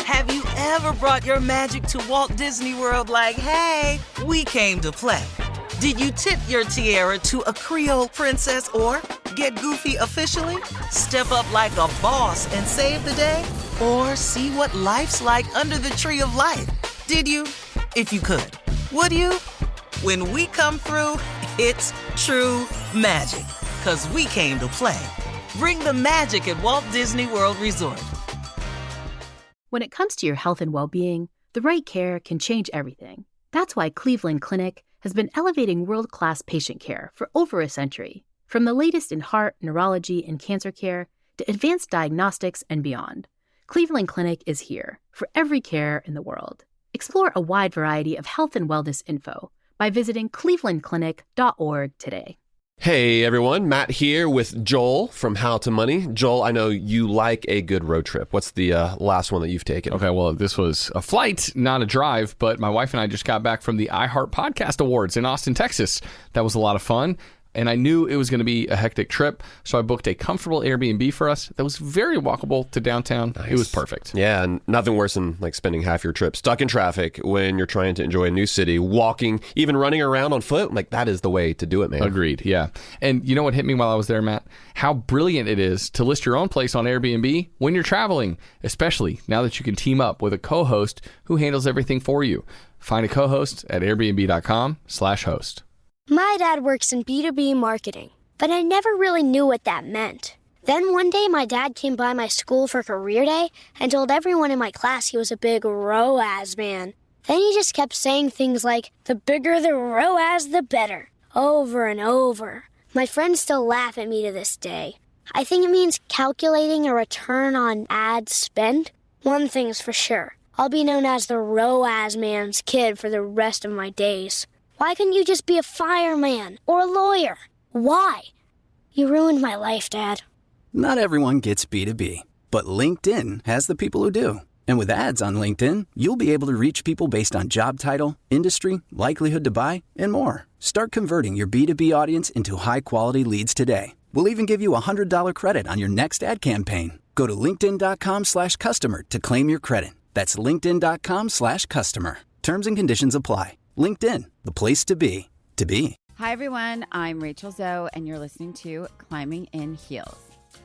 Have you ever brought your magic to Walt Disney World like, hey, we came to play? Did you tip your tiara to a Creole princess or get goofy officially? Step up like a boss and save the day? Or see what life's like under the tree of life? Did you? If you could. Would you? When we come through, it's true magic. 'Cause we came to play. Bring the magic at Walt Disney World Resort. When it comes to your health and well-being, the right care can change everything. That's why Cleveland Clinic has been elevating world-class patient care for over a century. From the latest in heart, neurology, and cancer care to advanced diagnostics and beyond, Cleveland Clinic is here for every care in the world. Explore a wide variety of health and wellness info by visiting clevelandclinic.org today. Hey everyone, Matt here with Joel from How to Money. Joel, I know you like a good road trip. What's the last one that you've taken? Okay, well, this was a flight, not a drive, but my wife and I just got back from the iHeart Podcast Awards in Austin, Texas. That was a lot of fun. And I knew it was going to be a hectic trip, so I booked a comfortable Airbnb for us that was very walkable to downtown. Nice. It was perfect. Yeah, and nothing worse than like spending half your trip stuck in traffic when you're trying to enjoy a new city, walking, even running around on foot. Like, that is the way to do it, man. Agreed, yeah. And you know what hit me while I was there, Matt? How brilliant it is to list your own place on Airbnb when you're traveling, especially now that you can team up with a co-host who handles everything for you. Find a co-host at airbnb.com/host. My dad works in B2B marketing, but I never really knew what that meant. Then one day my dad came by my school for career day and told everyone in my class he was a big ROAS man. Then he just kept saying things like, the bigger the ROAS, the better, over and over. My friends still laugh at me to this day. I think it means calculating a return on ad spend. One thing's for sure, I'll be known as the ROAS man's kid for the rest of my days. Why couldn't you just be a fireman or a lawyer? Why? You ruined my life, Dad. Not everyone gets B2B, but LinkedIn has the people who do. And with ads on LinkedIn, you'll be able to reach people based on job title, industry, likelihood to buy, and more. Start converting your B2B audience into high-quality leads today. We'll even give you a $100 credit on your next ad campaign. Go to linkedin.com/customer to claim your credit. That's linkedin.com/customer. Terms and conditions apply. LinkedIn, the place to be, to be. Hi, everyone. I'm Rachel Zoe, and you're listening to Climbing in Heels.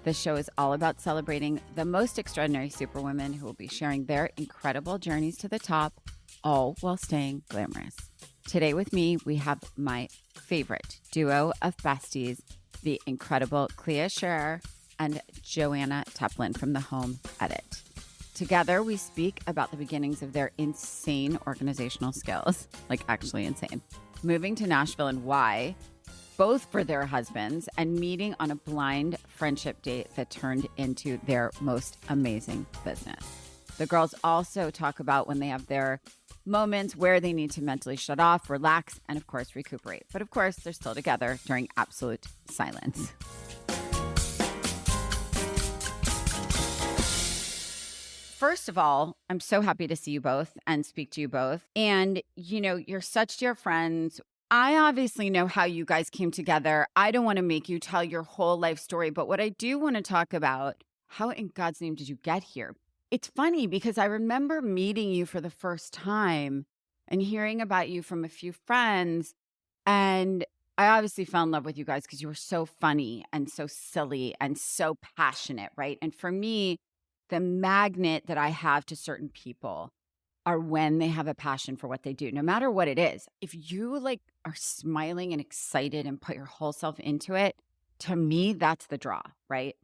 This show is all about celebrating the most extraordinary superwomen who will be sharing their incredible journeys to the top, all while staying glamorous. Today with me, we have my favorite duo of besties, the incredible Clea Shearer and Joanna Teplin from The Home Edit. Together, we speak about the beginnings of their insane organizational skills, like actually insane, moving to Nashville and why, both for their husbands, and meeting on a blind friendship date that turned into their most amazing business. The girls also talk about when they have their moments where they need to mentally shut off, relax, and of course, recuperate. But of course, they're still together during absolute silence. First of all, I'm so happy to see you both and speak to you both. And, you know, you're such dear friends. I obviously know how you guys came together. I don't want to make you tell your whole life story, but what I do want to talk about, how in God's name did you get here? It's funny because I remember meeting you for the first time and hearing about you from a few friends. And I obviously fell in love with you guys because you were so funny and so silly and so passionate, right? And for me, the magnet that I have to certain people are when they have a passion for what they do, no matter what it is. If you like are smiling and excited and put your whole self into it, to me, that's the draw, right?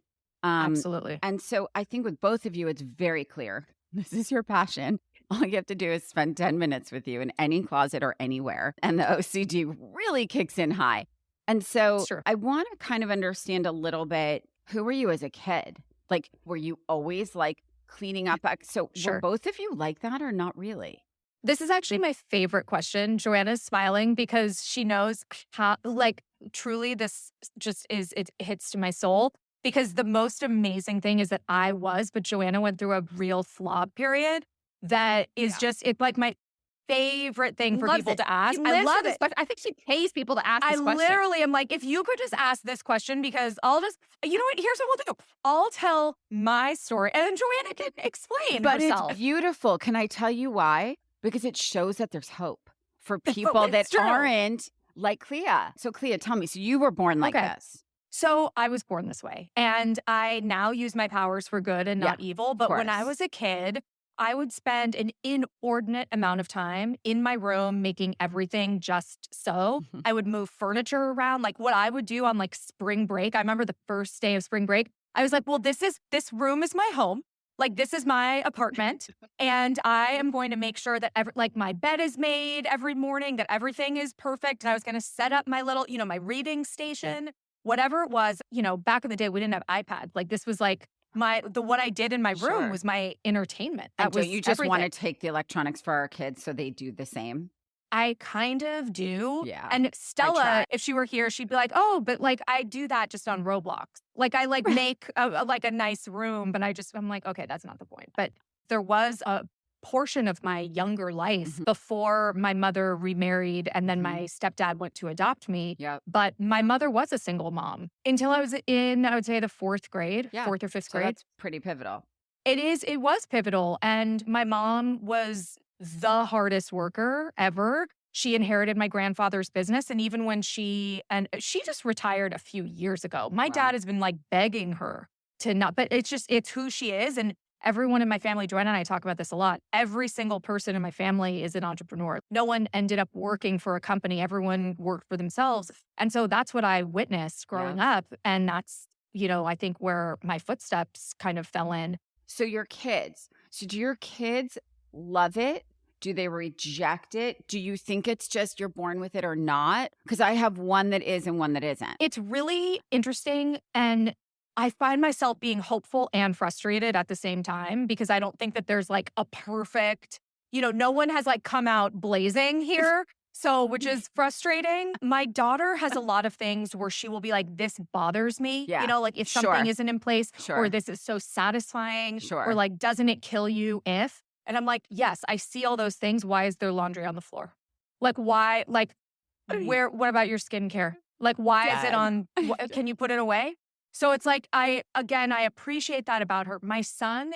Absolutely. And so I think with both of you, it's very clear. This is your passion. All you have to do is spend 10 minutes with you in any closet or anywhere. And the OCD really kicks in high. And so I want to kind of understand a little bit, who were you as a kid? Like, were you always like cleaning up? So were both of you like that or not really? This is actually my favorite question. Joanna's smiling because she knows how, like, truly this just is, it hits to my soul. Because the most amazing thing is that but Joanna went through a real flawed period that is just, it's like my favorite thing for Loves people it. to ask. She I lives love for this it. question. I think she pays people to ask I this question. literally am like, if you could just ask this question, because I'll just, you know what? Here's what we'll do. I'll tell my story, and then Joanna can explain But herself. it's beautiful. Can I tell you why? Because it shows that there's hope for people it's that true. aren't like Clea. So Clea, tell me, so you were born like Okay. this. So I was born this way, and I now use my powers for good and not evil. But when I course. was a kid, I would spend an inordinate amount of time in my room making everything just so. I would move furniture around. Like what I would do on like spring break. I remember the first day of spring break. I was like, well, this room is my home. Like this is my apartment, and I am going to make sure that my bed is made every morning, that everything is perfect. And I was going to set up my little, my reading station, whatever it was. Back in the day, we didn't have iPads. Like this was like what I did in my room was my entertainment. That And was don't you just want to everything. take the electronics for our kids so they do the same? I kind of do. Yeah. And Stella, try. if she were here, she'd be like, oh, but like I do that just on Roblox. Like I like make a nice room, but I'm like, okay, that's not the point. But there was a portion of my younger life before my mother remarried and then my stepdad went to adopt me. Yep. But my mother was a single mom until I was in, I would say, the fourth grade, fourth or fifth So grade. that's pretty pivotal. It was pivotal. And my mom was the hardest worker ever. She inherited my grandfather's business. And even when she just retired a few years ago, my dad has been like begging her to not, but it's who she is. And everyone in my family, Joanna and I talk about this a lot. Every single person in my family is an entrepreneur. No one ended up working for a company. Everyone worked for themselves. And so that's what I witnessed growing up. And that's, I think where my footsteps kind of fell in. So your kids, do your kids love it? Do they reject it? Do you think it's just you're born with it or not? Because I have one that is and one that isn't. It's really interesting. And I find myself being hopeful and frustrated at the same time because I don't think that there's like a perfect, no one has like come out blazing here. So, which is frustrating. My daughter has a lot of things where she will be like, this bothers me. Yeah. Like if something isn't in place or this is so satisfying or like, doesn't it kill you if? And I'm like, yes, I see all those things. Why is there laundry on the floor? Like, why? Like, what about your skincare? Like, why is it on? Can you put it away? So it's like, I appreciate that about her. My son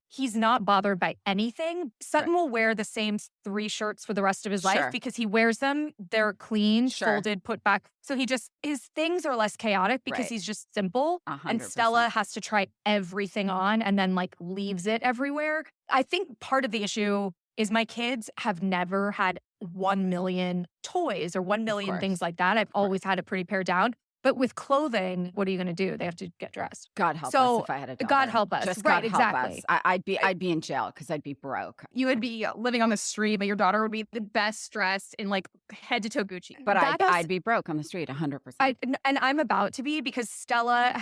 he's not bothered by anything. Sutton will wear the same 3 shirts for the rest of his life because he wears them. They're clean, folded, put back. So his things are less chaotic because he's just simple. 100%. And Stella has to try everything on and then like leaves it everywhere. I think part of the issue is my kids have never had 1 million toys or 1 million things like that. I've always had it pretty pared down. But with clothing, what are you going to do? They have to get dressed. God help us if I had a daughter. God help us. Just right, God exactly. help us. I'd be in jail because I'd be broke. You would be living on the street, but your daughter would be the best dressed in like head to toe Gucci. But I'd be broke on the street 100%. And I'm about to be because Stella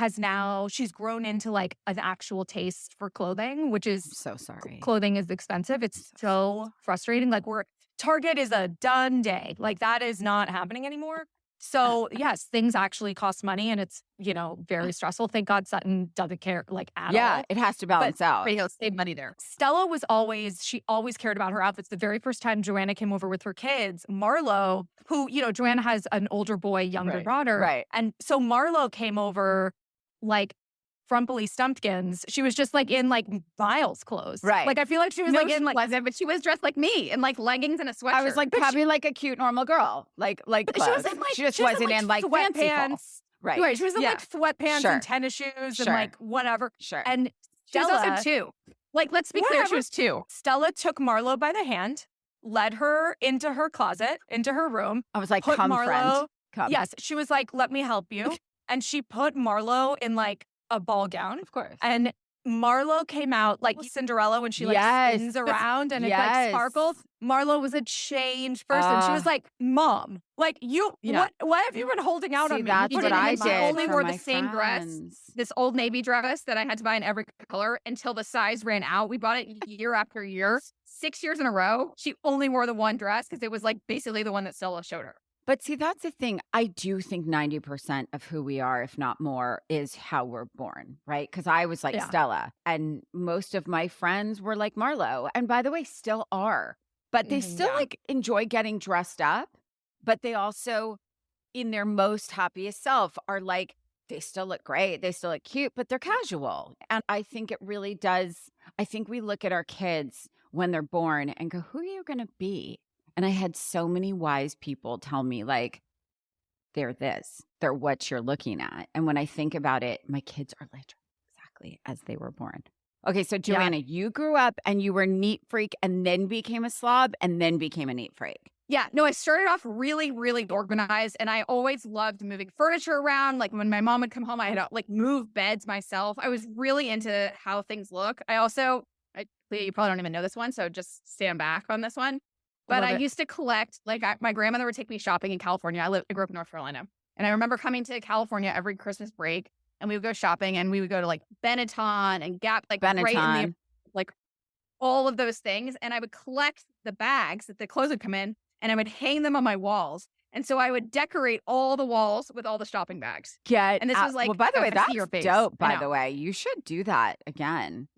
she's grown into like an actual taste for clothing, which is so sorry. Clothing is expensive. It's so frustrating. Like Target is a done day. Like that is not happening anymore. So yes, things actually cost money and it's, very stressful. Thank God Sutton doesn't care like at all. Yeah, it has to balance out. But he'll save money there. Stella she always cared about her outfits. The very first time Joanna came over with her kids, Marlo, who, Joanna has an older boy, younger daughter. Right. And so Marlo came over like frumpily stumpkins. She was just like in like Miles clothes. Right. Like I feel like she was wasn't, but she was dressed like me in like leggings and a sweatshirt. I was like probably like a cute normal girl. Like she was in like she just wasn't in like fancy sweatpants. Right. She was in like sweatpants and tennis shoes and like whatever. Sure. And she was Stella, also 2. Like, let's be clear, she was 2. Stella took Marlo by the hand, led her into her closet, into her room. I was like, put come Marlo, friend. Come. Yes. She was like, let me help you. And she put Marlo in like a ball gown. Of course. And Marlo came out like Cinderella when she like spins around and it like sparkles. Marlo was a changed person. She was like, Mom, like what have you been holding out on me? That's what I did. I only wore the same dress, this Old Navy dress that I had to buy in every color until the size ran out. We bought it year after year, 6 years in a row. She only wore the one dress because it was like basically the one that Stella showed her. But see, that's the thing. I do think 90% of who we are, if not more, is how we're born, right? Because I was like Stella, and most of my friends were like Marlo. And by the way, still are. but they still like enjoy getting dressed up, but they also, in their most happiest self, are like, they still look great, they still look cute, but they're casual. And I think it really does. I think we look at our kids when they're born and go, who are you going to be? And I had so many wise people tell me, like, they're this, they're what you're looking at. And when I think about it, my kids are literally exactly as they were born. Okay, so Joanna, you grew up and you were a neat freak and then became a slob and then became a neat freak. Yeah, no, I started off really, really organized, and I always loved moving furniture around. Like when my mom would come home, I had to like move beds myself. I was really into how things look. Clea, you probably don't even know this one, so just stand back on this one. But I used to collect, my grandmother would take me shopping in California. I grew up in North Carolina, and I remember coming to California every Christmas break, and we would go shopping, and we would go to like Benetton and Gap, like Benetton. right in the, like all of those things, and I would collect the bags that the clothes would come in. And I would hang them on my walls. And so I would decorate all the walls with all the shopping bags. And this was like, well, by the way, that's your face. dope, by the way. You should do that again.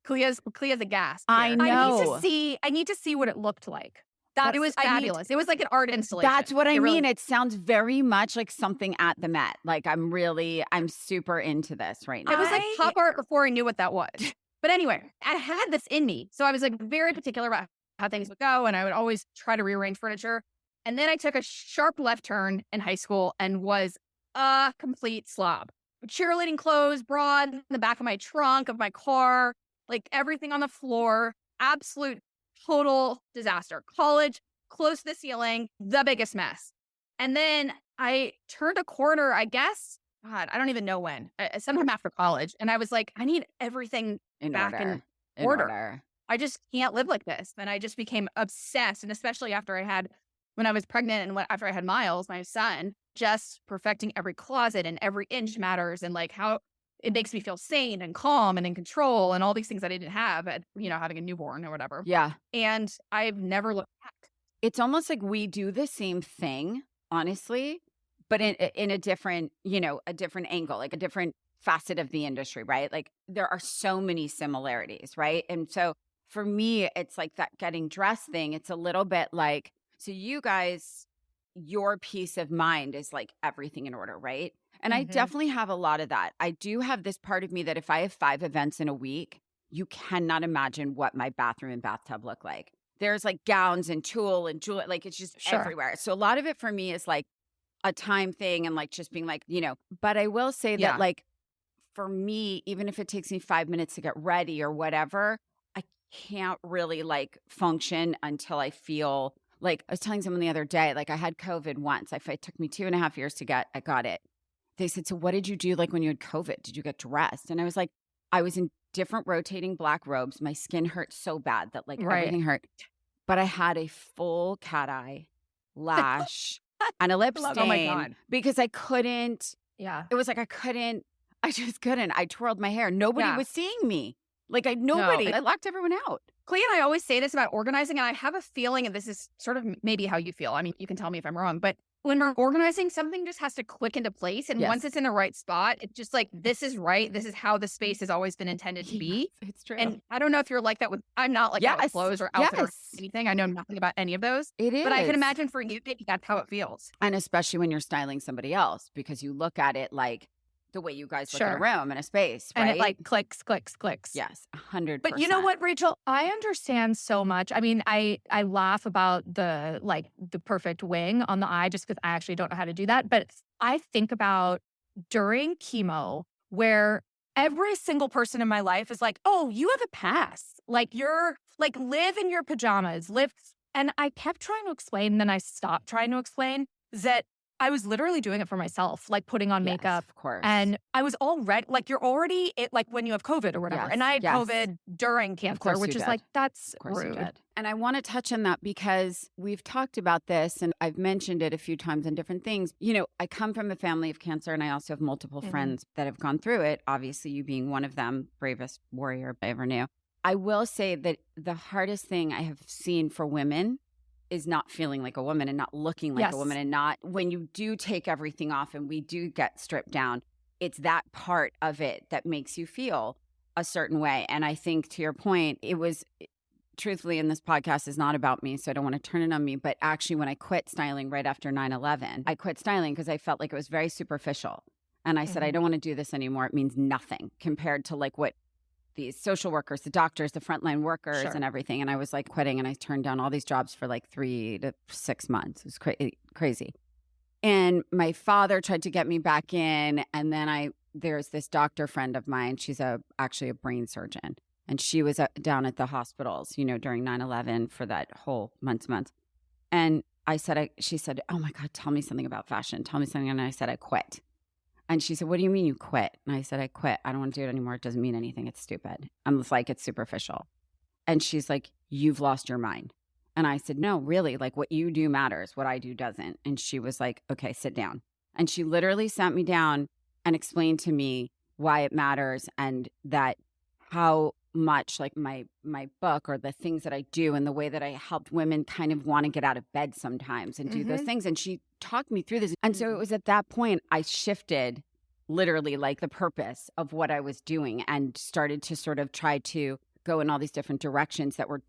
Clea's aghast. I know. I need to see what it looked like. It was fabulous. It was like an art installation. That's what I mean. It sounds very much like something at the Met. Like I'm super into this right now. It was like pop art before I knew what that was. But anyway, I had this in me. So I was like very particular about how things would go, and I would always try to rearrange furniture. And then I took a sharp left turn in high school and was a complete slob. Cheerleading clothes, broad in the back of my trunk of my car, like everything on the floor, absolute total disaster. College, close to the ceiling, the biggest mess. And then I turned a corner, I guess, God, I don't even know when, sometime after college. And I was like, I need everything back in order. I just can't live like this. And I just became obsessed. And especially when I was pregnant and after I had Miles, my son, just perfecting every closet and every inch matters. And like how it makes me feel sane and calm and in control and all these things I didn't have at, having a newborn or whatever. Yeah. And I've never looked back. It's almost like we do the same thing, honestly, but in a different, a different angle, like a different facet of the industry, right? Like there are so many similarities, right? And so for me, it's like that getting dressed thing. It's a little bit like, so you guys, your peace of mind is like everything in order, right? And I definitely have a lot of that. I do have this part of me that if I have 5 events in a week, you cannot imagine what my bathroom and bathtub look like. There's like gowns and tulle and jewelry, like it's just everywhere. So a lot of it for me is like a time thing and like just being like, but I will say that like for me, even if it takes me 5 minutes to get ready or whatever, I can't really like function until I feel like I was telling someone the other day, like I had COVID once. It took me 2.5 years I got it. They said, so what did you do like when you had COVID? Did you get dressed? And I was like, I was in different rotating black robes. My skin hurt so bad that like everything hurt. But I had a full cat eye, lash, and a lip stain. Oh my God. Because I couldn't. Yeah. It was like I just couldn't. I twirled my hair. Nobody was seeing me. Like nobody. I locked everyone out. Clea and I always say this about organizing, and I have a feeling, and this is sort of maybe how you feel. I mean, you can tell me if I'm wrong, but when we're organizing, something just has to click into place. And once it's in the right spot, it's just like, this is right. This is how the space has always been intended to be. It's true. And I don't know if you're like that I'm not like that with clothes or outfit or anything. I know nothing about any of those. It is. But I can imagine for you, maybe that's how it feels. And especially when you're styling somebody else, because you look at it like the way you guys look at a room and a space, right? And it like clicks. Yes, 100%. But you know what, Rachel? I understand so much. I mean, I laugh about the perfect wing on the eye just because I actually don't know how to do that. But I think about during chemo where every single person in my life is like, oh, you have a pass. Like you're like live in your pajamas, live. And I kept trying to explain, then I stopped trying to explain that I was literally doing it for myself, like putting on makeup. Of course. And I was already, like you're already, like when you have COVID or whatever. And I had COVID during cancer, which is like, that's rude. And I want to touch on that because we've talked about this and I've mentioned it a few times in different things. I come from a family of cancer and I also have multiple friends that have gone through it. Obviously, you being one of them, bravest warrior I ever knew. I will say that the hardest thing I have seen for women is not feeling like a woman and not looking like a woman and not when you do take everything off and we do get stripped down, it's that part of it that makes you feel a certain way. And I think to your point, it was truthfully, in this podcast is not about me, so I don't want to turn it on me. But actually, when I quit styling right after 9/11, I quit styling because I felt like it was very superficial. And I said, I don't want to do this anymore. It means nothing compared to like what these social workers, the doctors, the frontline workers and everything. And I was like quitting, and I turned down all these jobs for like 3 to 6 months. It was crazy. And my father tried to get me back in. And then there's this doctor friend of mine. She's actually a brain surgeon. And she was down at the hospitals, during 9/11 for that whole months. And she said, oh my God, tell me something about fashion. Tell me something. And I said, I quit. And she said, what do you mean you quit? And I said, I quit. I don't want to do it anymore. It doesn't mean anything. It's stupid. I'm just like, it's superficial. And she's like, you've lost your mind. And I said, no, really, like what you do matters. What I do doesn't. And she was like, okay, sit down. And she literally sat me down and explained to me why it matters, and that how much like my book or the things that I do and the way that I helped women kind of want to get out of bed sometimes and do those things. And she talked me through this. And so it was at that point I shifted literally like the purpose of what I was doing and started to sort of try to go in all these different directions that were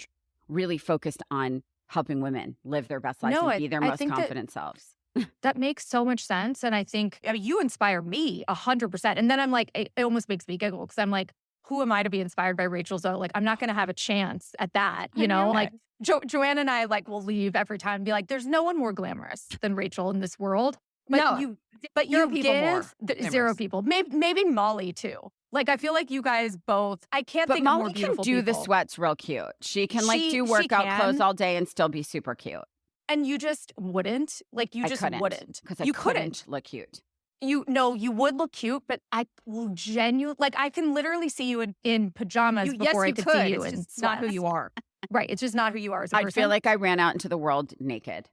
really focused on helping women live their best lives and be their most confident selves. That makes so much sense. And I think you inspire me 100%. And then I'm like, it almost makes me giggle because I'm like, who am I to be inspired by Rachel Zoe? Like, I'm not going to have a chance at that, Like, Joanna and I, like, will leave every time and be like, there's no one more glamorous than Rachel in this world. But you give zero people. Maybe Molly, too. Like, I feel like you guys both, I can't think of more beautiful people. Molly can do the sweats real cute. She can, do workout clothes all day and still be super cute. And you just wouldn't? Like, you just wouldn't. Because I couldn't look cute. You would look cute, but I will genuinely, like, I can literally see you in pajamas before I could see you. It's just not who you are. Right. It's just not who you are as a person. I feel like I ran out into the world naked.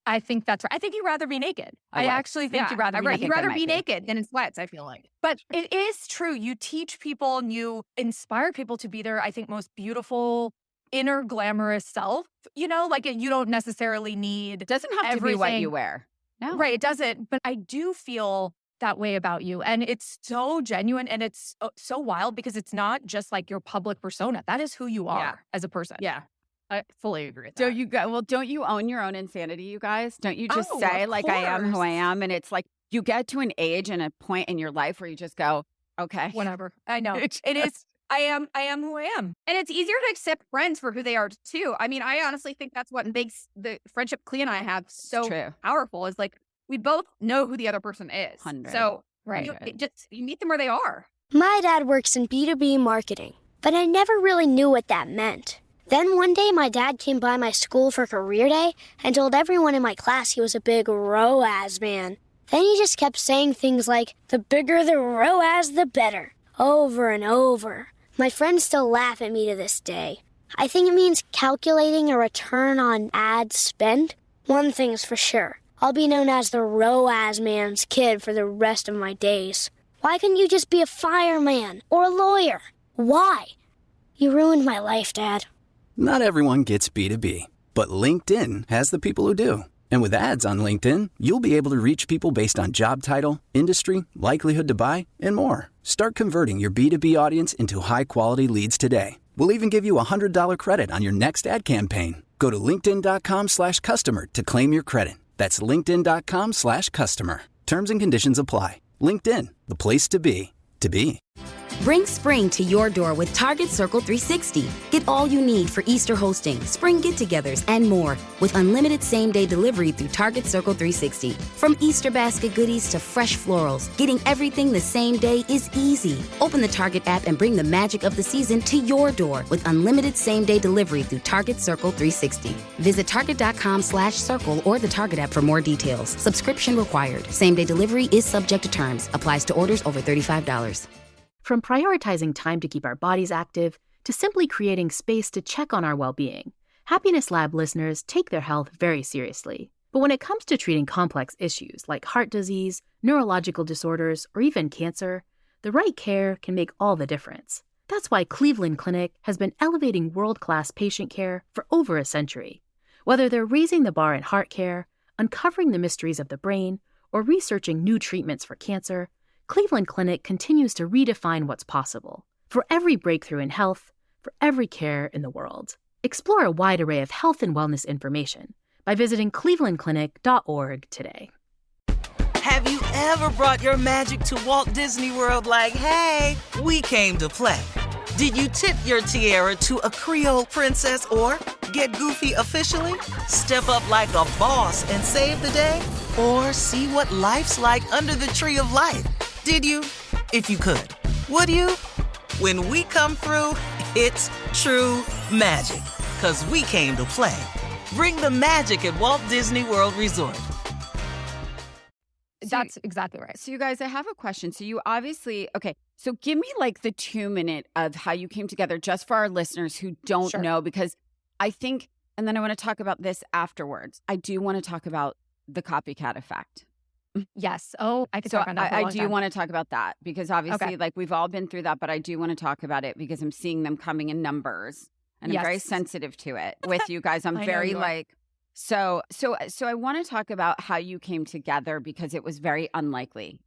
I think that's right. I think you'd rather be naked. I actually think you'd rather be naked. You'd rather be naked than in sweats, I feel like. But it is true. You teach people and you inspire people to be their, I think, most beautiful, inner glamorous self. Like you don't necessarily need It doesn't have to be what you wear. No. Right, it doesn't. But I do feel that way about you. And it's so genuine and it's so wild because it's not just like your public persona. That is who you are as a person. Yeah, I fully agree with that. Don't you own your own insanity, you guys? Don't you just say, like, I am who I am? And it's like you get to an age and a point in your life where you just go, okay. Whatever. I know. It is. I am who I am. And it's easier to accept friends for who they are, too. I mean, I honestly think that's what makes the friendship Clea and I have so powerful is like we both know who the other person is. 100. So you meet them where they are. My dad works in B2B marketing, but I never really knew what that meant. Then one day my dad came by my school for career day and told everyone in my class he was a big ROAS man. Then he just kept saying things like, the bigger the ROAS, the better, over and over. My friends still laugh at me to this day. I think it means calculating a return on ad spend. One thing's for sure. I'll be known as the ROAS man's kid for the rest of my days. Why couldn't you just be a fireman or a lawyer? Why? You ruined my life, Dad. Not everyone gets B2B, but LinkedIn has the people who do. And with ads on LinkedIn, you'll be able to reach people based on job title, industry, likelihood to buy, and more. Start converting your B2B audience into high-quality leads today. We'll even give you a $100 credit on your next ad campaign. Go to linkedin.com/customer to claim your credit. That's linkedin.com/customer. Terms and conditions apply. LinkedIn, the place to be, to be. Bring spring to your door with Target Circle 360. Get all you need for Easter hosting, spring get-togethers, and more with unlimited same-day delivery through Target Circle 360. From Easter basket goodies to fresh florals, getting everything the same day is easy. Open the Target app and bring the magic of the season to your door with unlimited same-day delivery through Target Circle 360. Visit target.com/circle or the Target app for more details. Subscription required. Same-day delivery is subject to terms. Applies to orders over $35. From prioritizing time to keep our bodies active to simply creating space to check on our well-being, Happiness Lab listeners take their health very seriously. But when it comes to treating complex issues like heart disease, neurological disorders, or even cancer, the right care can make all the difference. That's why Cleveland Clinic has been elevating world-class patient care for over a century. Whether they're raising the bar in heart care, uncovering the mysteries of the brain, or researching new treatments for cancer, Cleveland Clinic continues to redefine what's possible for every breakthrough in health, for every care in the world. Explore a wide array of health and wellness information by visiting clevelandclinic.org today. Have you ever brought your magic to Walt Disney World like, hey, we came to play? Did you tip your tiara to a Creole princess or get goofy officially? Step up like a boss and save the day? Or see what life's like under the tree of life? Did you? If you could. Would you? When we come through, it's true magic. 'Cause we came to play. Bring the magic at Walt Disney World Resort. That's exactly right. So you guys, I have a question. So you obviously, okay, so give me like the 2-minute of how you came together just for our listeners who don't know, because I think, and then I want to talk about this afterwards. I do want to talk about the copycat effect. Yes. Oh, I could talk about that for a long do time. want to talk about that because obviously like we've all been through that, but I do want to talk about it because I'm seeing them coming in numbers and I'm very sensitive to it with you guys. I'm very like, So I want to talk about how you came together because it was very unlikely.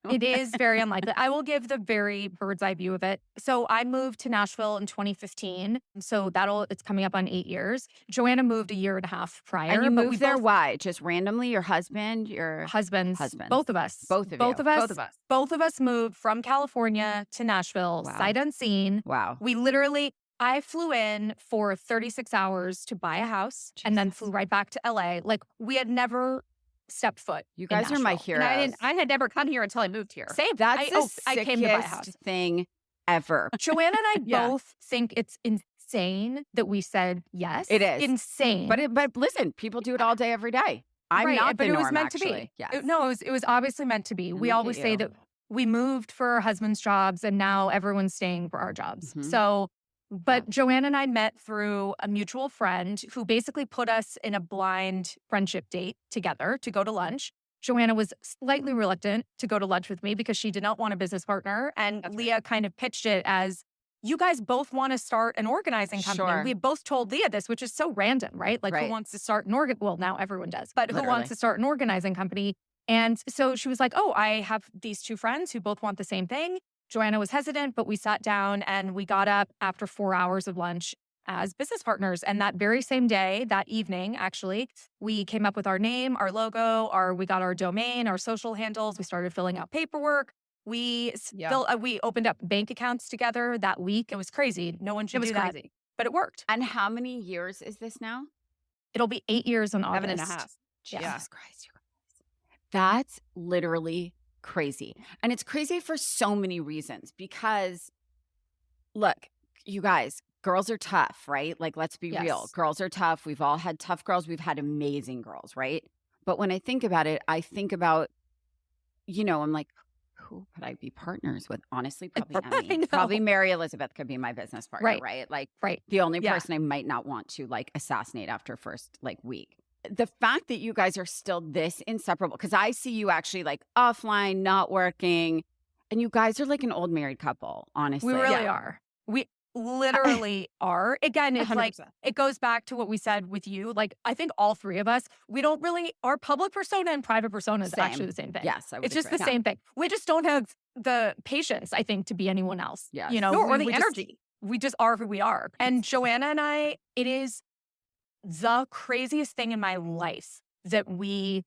It is very unlikely. I will give the very bird's eye view of it. So I moved to Nashville in 2015. So it's coming up on 8 years. Joanna moved a year and a half prior. And you moved there why? Just randomly? Your husband? Your husbands? Both of us. Both of us? Both of us moved from California to Nashville, sight unseen. Wow. I flew in for 36 hours to buy a house and then flew right back to LA. Like we had never stepped foot. You guys are my heroes. And I had never come here until I moved here. Same. That's I came to buy a house. Thing ever. Joanna and I both think it's insane that we said yes. It is insane. But listen, people do it all day, every day. I'm not the norm, it was meant actually. to be. Yes. It was obviously meant to be. We always say that we moved for our husband's jobs and now everyone's staying for our jobs. Mm-hmm. So, but Joanna and I met through a mutual friend who basically put us in a blind friendship date together to go to lunch. Joanna was slightly reluctant to go to lunch with me because she did not want a business partner. And Leah kind of pitched it as, you guys both want to start an organizing company. Sure. We both told Leah this, which is so random, right? Like who wants to start an well, now everyone does, but who wants to start an organizing company? And so she was like, oh, I have these two friends who both want the same thing. Joanna was hesitant, but we sat down and we got up after 4 hours of lunch as business partners. And that very same day, that evening, actually, we came up with our name, our logo, we got our domain, our social handles. We started filling out paperwork. We opened up bank accounts together that week. It was crazy. No one should do that. But it worked. And how many years is this now? It'll be 8 years in August. 7.5. Jesus Christ, you guys. That's literally crazy. And it's crazy for so many reasons because, look, you guys, girls are tough, right? Like, let's be real. Girls are tough. We've all had tough girls. We've had amazing girls, right? But when I think about it, I think about, I'm like, who could I be partners with? Honestly, probably Emmy. Probably Mary Elizabeth could be my business partner, right? Like, the only person I might not want to like assassinate after first week. The fact that you guys are still this inseparable, because I see you actually like offline, not working, and you guys are like an old married couple, honestly. We really are. We literally are. Again, it's 100%. Like, it goes back to what we said with you. Like, I think all three of us, we don't really, our public persona and private persona is actually the same thing. Yes, I would it's just the same thing. We just don't have the patience, I think, to be anyone else. Yes. Or the energy. We just are who we are. And Joanna and I, it is the craziest thing in my life that we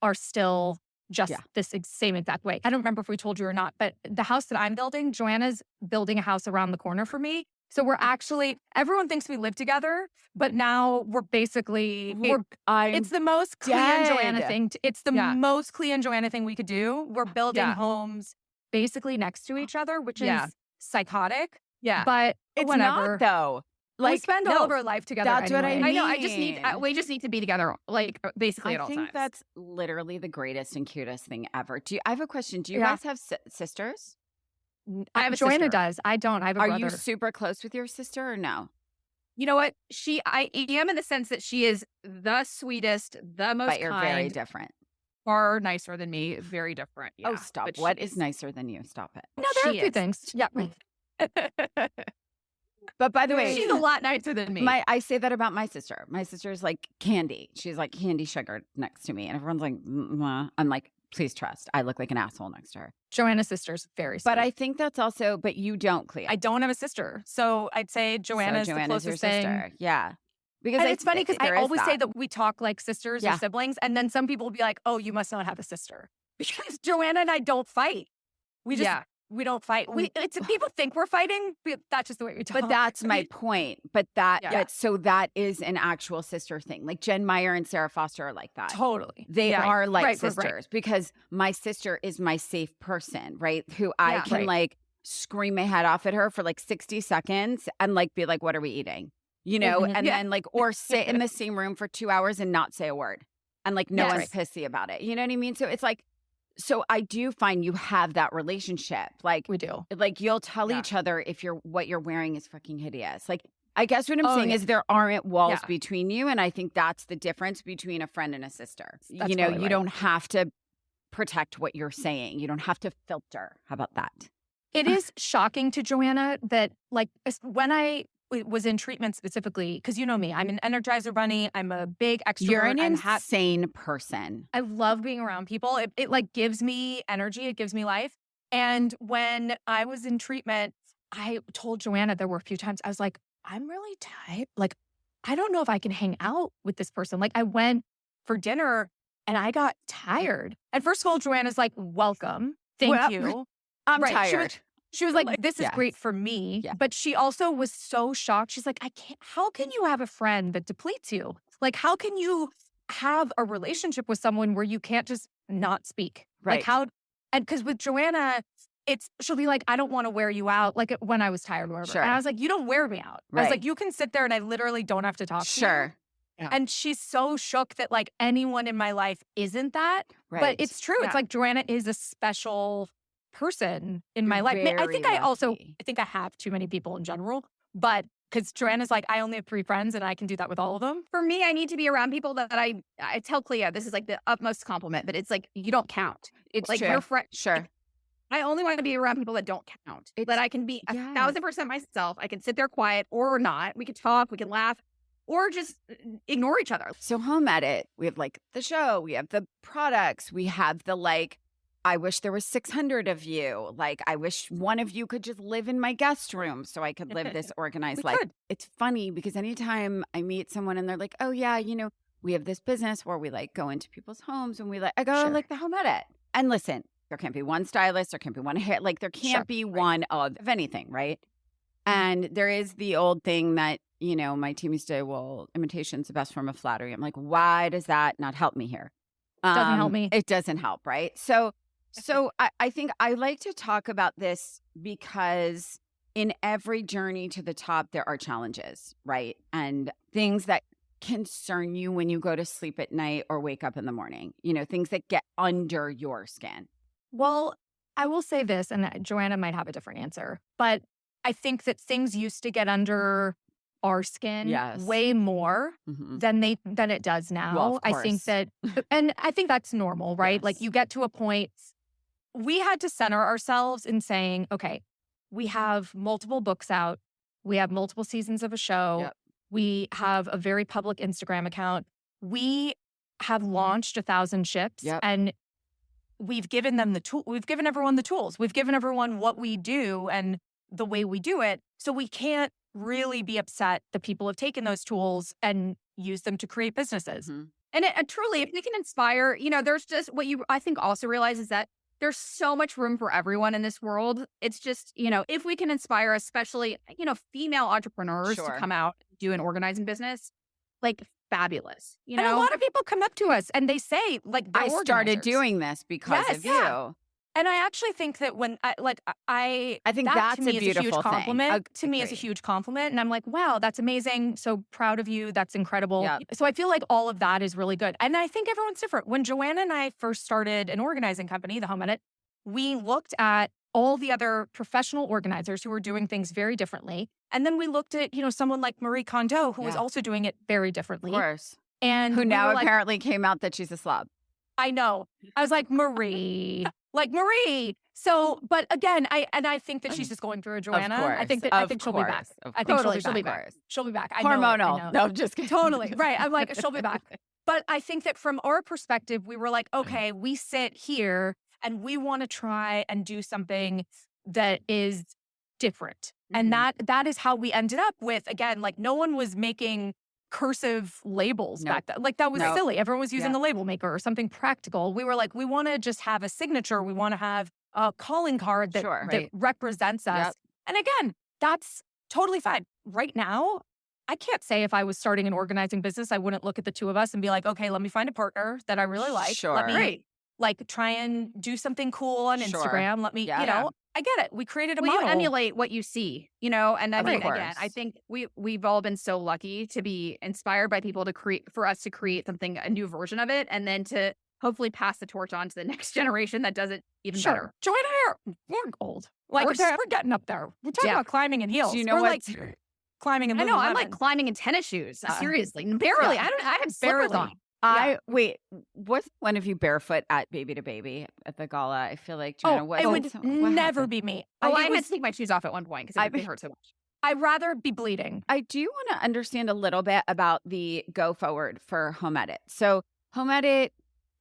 are still just this same exact way. I don't remember if we told you or not, but the house that I'm building, Joanna's building a house around the corner for me. So we're actually, everyone thinks we live together, but now we're basically, it's the most Clea and Joanna thing. It's the most Clea and Joanna thing we could do. We're building homes basically next to each other, which is psychotic. Yeah. But it's whatever. not though. Like, we spend all of our life together. That's anyway. what I mean. I know. We just need to be together, like basically at all times. I think that's literally the greatest and cutest thing ever. I have a question. Do you guys have sisters? I have Joanna does. I don't. I have a brother. Are you super close with your sister or no? You know what? I am in the sense that she is the sweetest, the most kind. But you're very different. Far nicer than me. Very different. Yeah. Oh, stop. What is nicer than you? Stop it. No, there are a few things. Yeah. But by the way, she's a lot nicer than me. I say that about my sister. My sister's like candy. She's like candy sugar next to me. And everyone's like, I'm like, Please trust. I look like an asshole next to her. Joanna's sister's very sweet. But I think that's also, but you don't, Clea. I don't have a sister. So I'd say Joanna's the closest your thing. sister. Yeah. Because And it's funny because I always say that. that we talk like sisters or siblings. And then some people will be like, oh, you must not have a sister. Because Joanna and I don't fight. We don't fight. People think we're fighting, but that's just the way we talk. But that's my point. But so that is an actual sister thing. Like Jen Meyer and Sarah Foster are like that. Totally. They are like sisters because my sister is my safe person, right? Who I can like scream my head off at her for like 60 seconds and like be like, what are we eating? You know, and then like, or sit in the same room for 2 hours and not say a word. And like, no one's pissy about it. You know what I mean? So it's like, so I do find you have that relationship. Like we do. Like you'll tell each other if what you're wearing is fucking hideous. Like I guess what I'm saying is there aren't walls between you. And I think that's the difference between a friend and a sister. That's you know, totally you don't have to protect what you're saying. You don't have to filter. How about that? It is shocking to Joanna that like when I was in treatment specifically, because you know me, I'm an Energizer bunny. I'm a big extrovert. You're an insane person. I love being around people. It like gives me energy. It gives me life. And when I was in treatment, I told Joanna there were a few times I was like, I'm really tired. Like, I don't know if I can hang out with this person. Like I went for dinner and I got tired. And first of all, Joanna's like, welcome. Thank you. I'm tired. She was like, this is great for me. Yeah. But she also was so shocked. She's like, how can you have a friend that depletes you? Like, how can you have a relationship with someone where you can't just not speak? Right. Like and because with Joanna, she'll be like, I don't want to wear you out. Like when I was tired or whatever. Sure. And I was like, you don't wear me out. Right. I was like, you can sit there and I literally don't have to talk to you. Yeah. And she's so shook that like anyone in my life isn't that. Right. But it's true. Yeah. It's like Joanna is a special person in my life. I think I think I have too many people in general, but because Joanna's like, I only have 3 friends and I can do that with all of them. For me, I need to be around people that I tell Clea, this is like the utmost compliment, but it's like, you don't count. It's like true. your friend. Sure. I only want to be around people that don't count. That I can be 1,000% myself. I can sit there quiet or not. We can talk, we can laugh, or just ignore each other. So Home Edit, we have like the show, we have the products, we have the like, I wish there was 600 of you. Like, I wish one of you could just live in my guest room so I could live this organized life. It's funny because anytime I meet someone and they're like, oh yeah, you know, we have this business where we like go into people's homes and I go like the Home Edit. And listen, there can't be one stylist, there can't be one hair, like there can't be one of anything, right? And there is the old thing that, you know, my team used to say, well, imitation's the best form of flattery. I'm like, why does that not help me here? Doesn't help me. It doesn't help, right? So I think I like to talk about this because in every journey to the top, there are challenges, right? And things that concern you when you go to sleep at night or wake up in the morning, you know, things that get under your skin. Well, I will say this, and Joanna might have a different answer, but I think that things used to get under our skin way more than it does now. Well, I think that, and I think that's normal, right? Yes. Like you get to a point, we had to center ourselves in saying, okay, we have multiple books out. We have multiple seasons of a show. Yep. We have a very public Instagram account. We have launched 1,000 ships and we've given them the tool. We've given everyone the tools. We've given everyone what we do and the way we do it. So we can't really be upset that people have taken those tools and used them to create businesses. And truly, if we can inspire, you know, there's just what you, I think, also realize is that there's so much room for everyone in this world. It's just, you know, if we can inspire, especially, you know, female entrepreneurs to come out, do an organizing business, like fabulous. You know, and a lot of people come up to us and they say, like, I started doing this because of you. And I actually think that when I think that that's to me a beautiful is a huge compliment. thing. To me, is a huge compliment, and I'm like, wow, that's amazing. So proud of you. That's incredible. Yep. So I feel like all of that is really good. And I think everyone's different. When Joanna and I first started an organizing company, the Home Edit, we looked at all the other professional organizers who were doing things very differently, and then we looked at, you know, someone like Marie Kondo who was also doing it very differently, Of course, and who now like, apparently came out that she's a slob. I know. I was like, Marie. Like Marie. So, but again, I think that she's just going through a Joanna. Of course, I think she'll be back. I think she'll be back. She'll be back. I Hormonal. know. No, I'm just kidding. Totally. Right. I'm like, she'll be back. But I think that from our perspective, we were like, okay, we sit here and we want to try and do something that is different. And that is how we ended up with, again, like no one was making cursive labels back then. Like that was silly. Everyone was using a label maker or something practical. We were like, we want to just have a signature. We want to have a calling card that represents us. Yep. And again, that's totally fine. Right now, I can't say if I was starting an organizing business, I wouldn't look at the two of us and be like, okay, let me find a partner that I really like. Sure. Let me like try and do something cool on Instagram. Let me, you know, I get it. We created a model. You emulate what you see, you know, and I mean, again, I think we've all been so lucky to be inspired by people for us to create something, a new version of it, and then to hopefully pass the torch on to the next generation that does it even better. Joanna, we're old. Like we're getting up there. We're talking about climbing in heels. Do you know we're what? Like climbing in I know. I'm like climbing in tennis shoes. Seriously, barely. I had slippers on. Wait, was one of you barefoot at Baby to Baby at the gala? I feel like Joanna it would never be me. I had to take my shoes off at one point because it hurt so much. I'd rather be bleeding. I do want to understand a little bit about the go forward for Home Edit. So Home Edit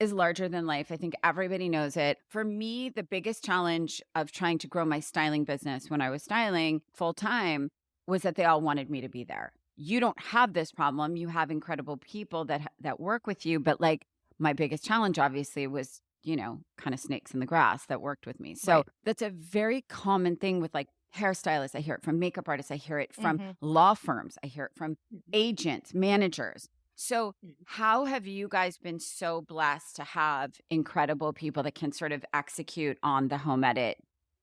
is larger than life. I think everybody knows it. For me, the biggest challenge of trying to grow my styling business when I was styling full time was that they all wanted me to be there. You don't have this problem. You have incredible people that work with you. But like my biggest challenge, obviously, was, you know, kind of snakes in the grass that worked with me. So that's a very common thing with like hairstylists. I hear it from makeup artists. I hear it from law firms. I hear it from agents, managers. So how have you guys been so blessed to have incredible people that can sort of execute on the Home Edit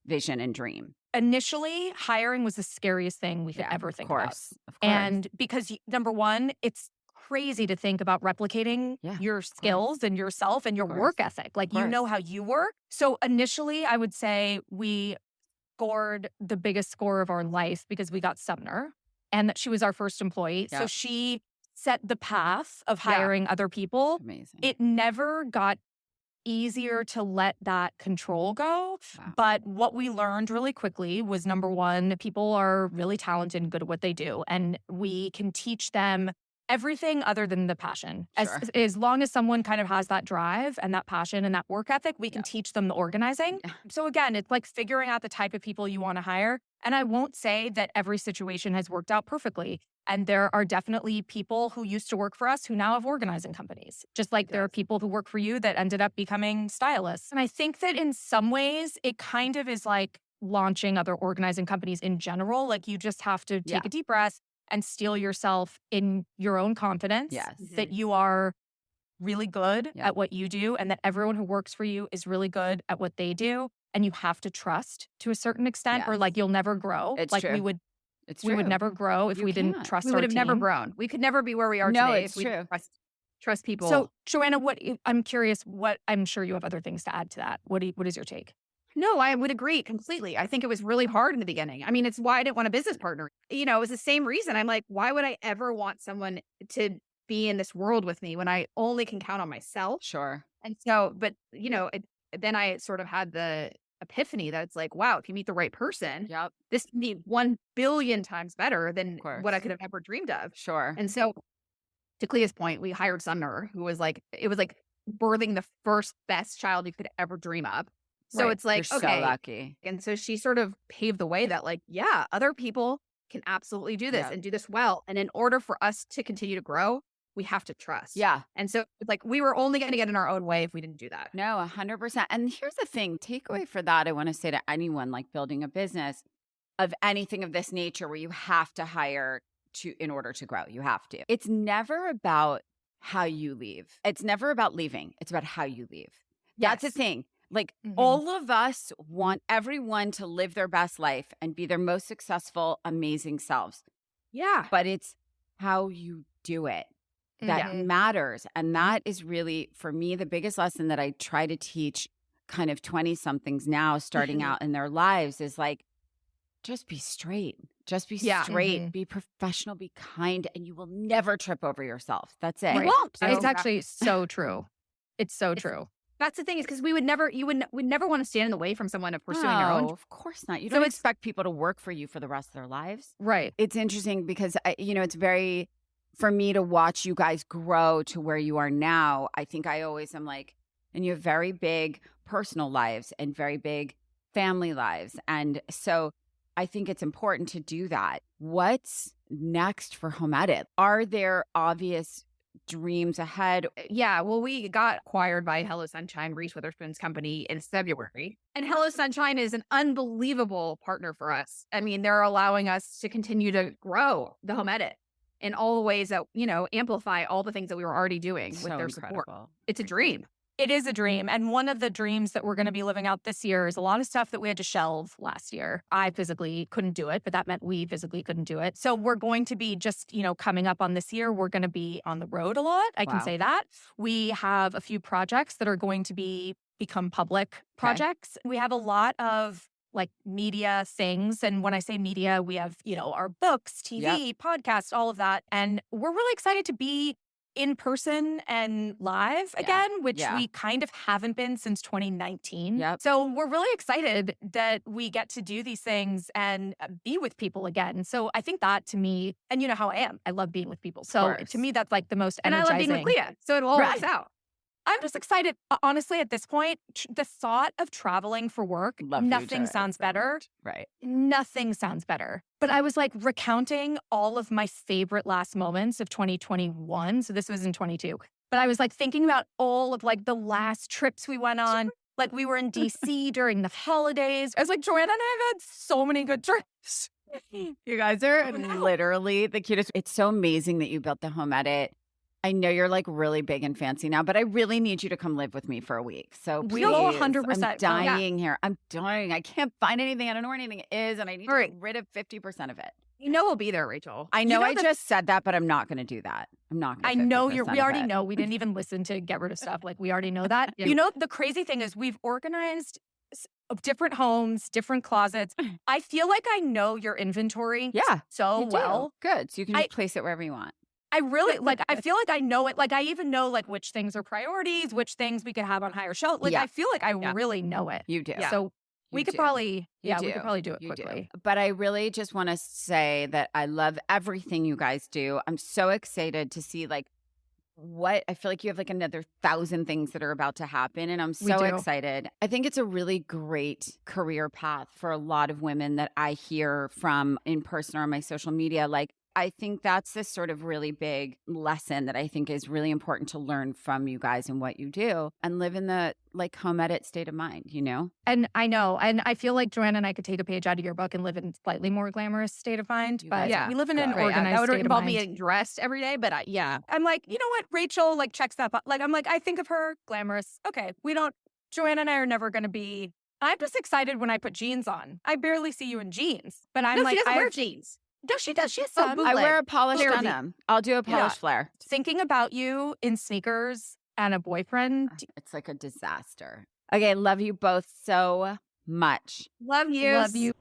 vision and dream? Initially, hiring was the scariest thing we could ever think about. Of course. And because, number one, it's crazy to think about replicating your skills and yourself and your work ethic. Like, you know how you work. So initially, I would say we scored the biggest score of our life because we got Sumner and that she was our first employee. So she set the path of hiring other people. Amazing. It never got easier to let that control go. Wow. But what we learned really quickly was, number one, people are really talented and good at what they do. And we can teach them everything other than the passion. As long as someone kind of has that drive and that passion and that work ethic, we can teach them the organizing. So again, it's like figuring out the type of people you want to hire. And I won't say that every situation has worked out perfectly. And there are definitely people who used to work for us who now have organizing companies. Just like there are people who work for you that ended up becoming stylists. And I think that in some ways, it kind of is like launching other organizing companies in general. Like you just have to take a deep breath and steel yourself in your own confidence that you are really good at what you do and that everyone who works for you is really good at what they do. And you have to trust to a certain extent or like you'll never grow. It's like true. We would never grow if we didn't trust our team. We would have never grown. We could never be where we are today if we didn't trust people. So, Joanna, I'm curious, I'm sure you have other things to add to that. What is your take? No, I would agree completely. I think it was really hard in the beginning. I mean, it's why I didn't want a business partner. You know, it was the same reason. I'm like, why would I ever want someone to be in this world with me when I only can count on myself? Sure. And so, but, you know, then I sort of had the epiphany that it's like, wow, if you meet the right person, this can be 1 billion times better than what I could have ever dreamed of. Sure. And so to Clea's point, we hired Sumner, who was like, it was like birthing the first best child you could ever dream of. So it's like, You're so lucky. And so she sort of paved the way that like, other people can absolutely do this and do this well. And in order for us to continue to grow, we have to trust. Yeah. And so it's like, we were only going to get in our own way if we didn't do that. No, 100%. And here's the thing, takeaway for that, I want to say to anyone like building a business of anything of this nature where you have to hire in order to grow, you have to. It's never about how you leave. It's never about leaving. It's about how you leave. That's the thing. Like all of us want everyone to live their best life and be their most successful, amazing selves. Yeah. But it's how you do it that matters. And that is really, for me, the biggest lesson that I try to teach kind of 20-somethings now starting out in their lives is like, just be straight. Just be straight. Be professional. Be kind. And you will never trip over yourself. That's it. You won't. It's actually so true. It's so true. That's the thing is because we would never want to stand in the way from someone of pursuing their own. Of course not. You don't expect people to work for you for the rest of their lives. Right. It's interesting because, it's very for me to watch you guys grow to where you are now, I think I always am like, and you have very big personal lives and very big family lives. And so I think it's important to do that. What's next for Home Edit? Are there obvious dreams ahead? Yeah, well, we got acquired by Hello Sunshine, Reese Witherspoon's company, in February. And Hello Sunshine is an unbelievable partner for us. I mean, they're allowing us to continue to grow the Home Edit in all the ways that, amplify all the things that we were already doing with their support. It's a dream. It is a dream. And one of the dreams that we're going to be living out this year is a lot of stuff that we had to shelve last year. I physically couldn't do it, but that meant we physically couldn't do it. So we're going to be just, coming up on this year, we're going to be on the road a lot. I can say that. We have a few projects that are going to become public projects. We have a lot of media things. And when I say media, we have, our books, TV, podcasts, all of that. And we're really excited to be in person and live again, which we kind of haven't been since 2019. So we're really excited that we get to do these things and be with people again. So I think that to me, and you know how I am, I love being with people. So to me, that's the most energizing. And I love being with Clea, so it all works out. I'm just excited. Honestly, at this point, the thought of traveling for work, nothing sounds better. Right. Nothing sounds better. But I was recounting all of my favorite last moments of 2021. So this was in 22. But I was thinking about all of the last trips we went on. We were in DC during the holidays. I was Joanna and I have had so many good trips. You guys are literally the cutest. It's so amazing that you built the Home Edit. I know you're really big and fancy now, but I really need you to come live with me for a week. So please, we will 100%. I'm dying here. I'm dying. I can't find anything. I don't know where anything is, and I need to get rid of 50% of it. We'll be there, Rachel. I know I just said that, but I'm not going to do that. I'm not going to. I know we already know. We didn't even listen to get rid of stuff. We already know that. The crazy thing is we've organized different homes, different closets. I feel I know your inventory so well. Good. So you can just place it wherever you want. I really I feel I know it. I even know which things are priorities, which things we could have on higher shelf. I feel I really know it. You do. So we could probably, we could probably do it quickly. But I really just want to say that I love everything you guys do. I'm so excited to see what I feel you have another 1,000 things that are about to happen. And I'm so excited. I think it's a really great career path for a lot of women that I hear from in person or on my social media. I think that's this sort of really big lesson that I think is really important to learn from you guys and what you do and live in the Home Edit state of mind, And I know. And I feel Joanna and I could take a page out of your book and live in a slightly more glamorous state of mind. But we live in an organized that would state involve of mind. me getting dressed every day. But I'm you know what? Rachel checks that box. I think of her glamorous. Okay. Joanna and I are never going to be. I'm just excited when I put jeans on. I barely see you in jeans. But I'm she doesn't wear jeans. No, she does. She has some. I wear a polished denim. I'll do a polished flare. Thinking about you in sneakers and a boyfriend. It's a disaster. Okay, love you both so much. Love you. Love you.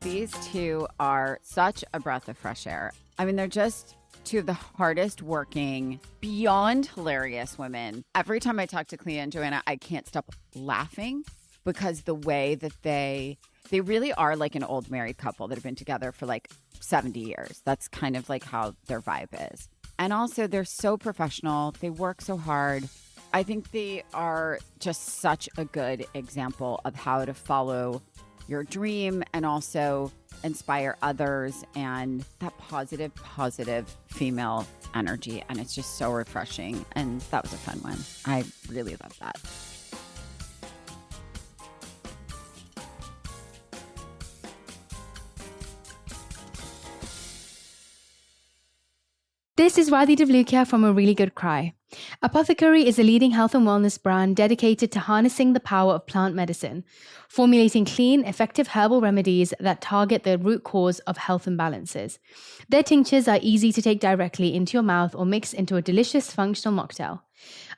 These two are such a breath of fresh air. I mean, they're just two of the hardest working, beyond hilarious women. Every time I talk to Clea and Joanna, I can't stop laughing because the way that they really are an old married couple that have been together for 70 years. That's kind of how their vibe is. And also they're so professional. They work so hard. I think they are just such a good example of how to follow your dream and also inspire others and that positive female energy. And it's just so refreshing. And that was a fun one. I really love that. This is Radhi Devlukia from A Really Good Cry. Apothecary is a leading health and wellness brand dedicated to harnessing the power of plant medicine, formulating clean, effective herbal remedies that target the root cause of health imbalances. Their tinctures are easy to take directly into your mouth or mix into a delicious functional mocktail.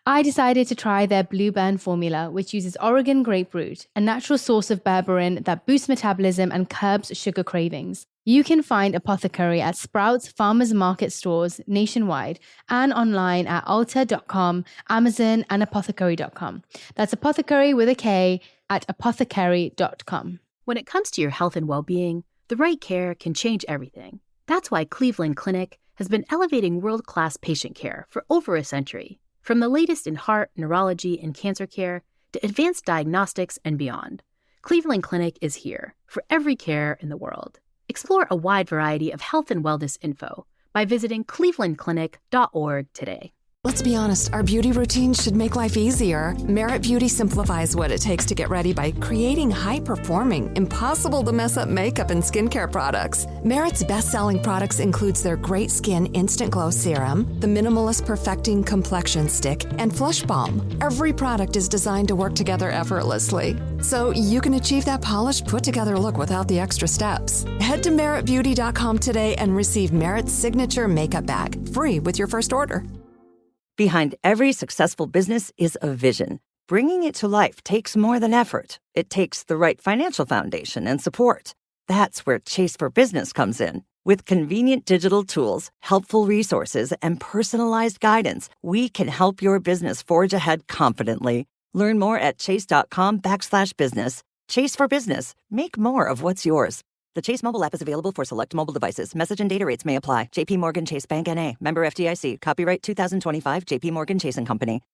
I decided to try their Blue Band formula, which uses Oregon grapefruit, a natural source of berberine that boosts metabolism and curbs sugar cravings. You can find Apothecary at Sprouts Farmers Market stores nationwide and online at Ulta.com, Amazon, and Apothecary.com. That's Apothecary with a K at Apothecary.com. When it comes to your health and well-being, the right care can change everything. That's why Cleveland Clinic has been elevating world-class patient care for over a century. From the latest in heart, neurology, and cancer care to advanced diagnostics and beyond, Cleveland Clinic is here for every care in the world. Explore a wide variety of health and wellness info by visiting clevelandclinic.org today. Let's be honest, our beauty routines should make life easier. Merit Beauty simplifies what it takes to get ready by creating high-performing, impossible-to-mess-up makeup and skincare products. Merit's best-selling products includes their Great Skin Instant Glow Serum, the Minimalist Perfecting Complexion Stick, and Flush Balm. Every product is designed to work together effortlessly, so you can achieve that polished, put-together look without the extra steps. Head to meritbeauty.com today and receive Merit's signature makeup bag, free with your first order. Behind every successful business is a vision. Bringing it to life takes more than effort. It takes the right financial foundation and support. That's where Chase for Business comes in. With convenient digital tools, helpful resources, and personalized guidance, we can help your business forge ahead confidently. Learn more at chase.com/business. Chase for Business. Make more of what's yours. The Chase mobile app is available for select mobile devices. Message and data rates may apply. JP Morgan Chase Bank N.A. Member FDIC. Copyright 2025 JP Morgan Chase & Company.